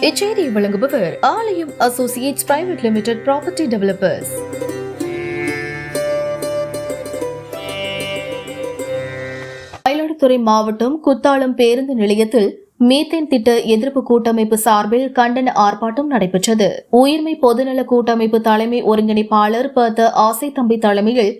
இச்செய்தியை வழங்குபவர் ஆலயம் Associates private limited property developers. Mayiladuthurai மாவட்டம் குத்தாலம் பேருந்து நிலையத்தில் மீத்தேன் திட்ட எதிர்ப்பு கூட்டமைப்பு சார்பில் கண்டன ஆர்ப்பாட்டம் நடைபெற்றது. உயிர்மை பொதுநல கூட்டமைப்பு தலைமை ஒருங்கிணைப்பாளர் ப. ஆசை தம்பி தலைமையில்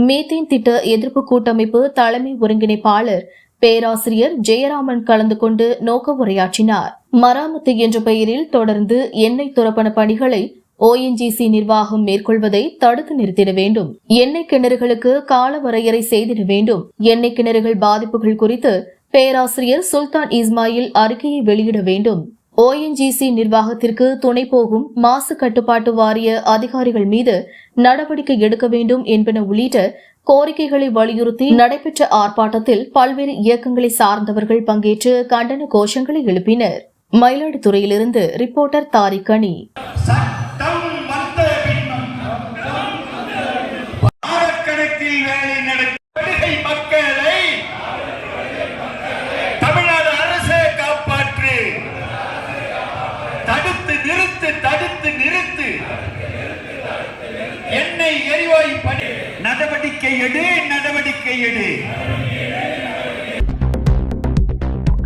மீத்தேன் திட்ட எதிர்ப்பு கூட்டமைப்பு தலைமை ஒருங்கிணைப்பாளர் பேராசிரியர் ஜெயராமன் கலந்து கொண்டு நோக்க உரையாற்றினார். மராமத்து என்ற பெயரில் தொடர்ந்து எண்ணெய் துரப்பண பணிகளை ONGC நிர்வாகம் மேற்கொள்வதை தடுத்து நிறுத்திட வேண்டும். எண்ணெய் கிணறுகளுக்கு கால வரையறை செய்திட வேண்டும். எண்ணெய் கிணறுகள் பாதிப்புகள் குறித்து பேராசிரியர் சுல்தான் இஸ்மாயில் அறிக்கையை வெளியிட வேண்டும். ONGC நிர்வாகத்திற்கு துணை போகும் மாசு கட்டுப்பாட்டு வாரிய அதிகாரிகள் மீது நடவடிக்கை எடுக்க வேண்டும் என்பன உள்ளிட்ட கோரிக்கைகளை வலியுறுத்தி நடைபெற்ற ஆர்ப்பாட்டத்தில் பல்வேறு இயக்கங்களை சார்ந்தவர்கள் பங்கேற்று கண்டன கோஷங்களை எழுப்பினர். மயிலாடுதுறையிலிருந்து ரிப்போர்ட்டர் தாரிகனி. தடுத்து நிறுத்து எண்ணெய் எரிவாயு நடவடிக்கை எடு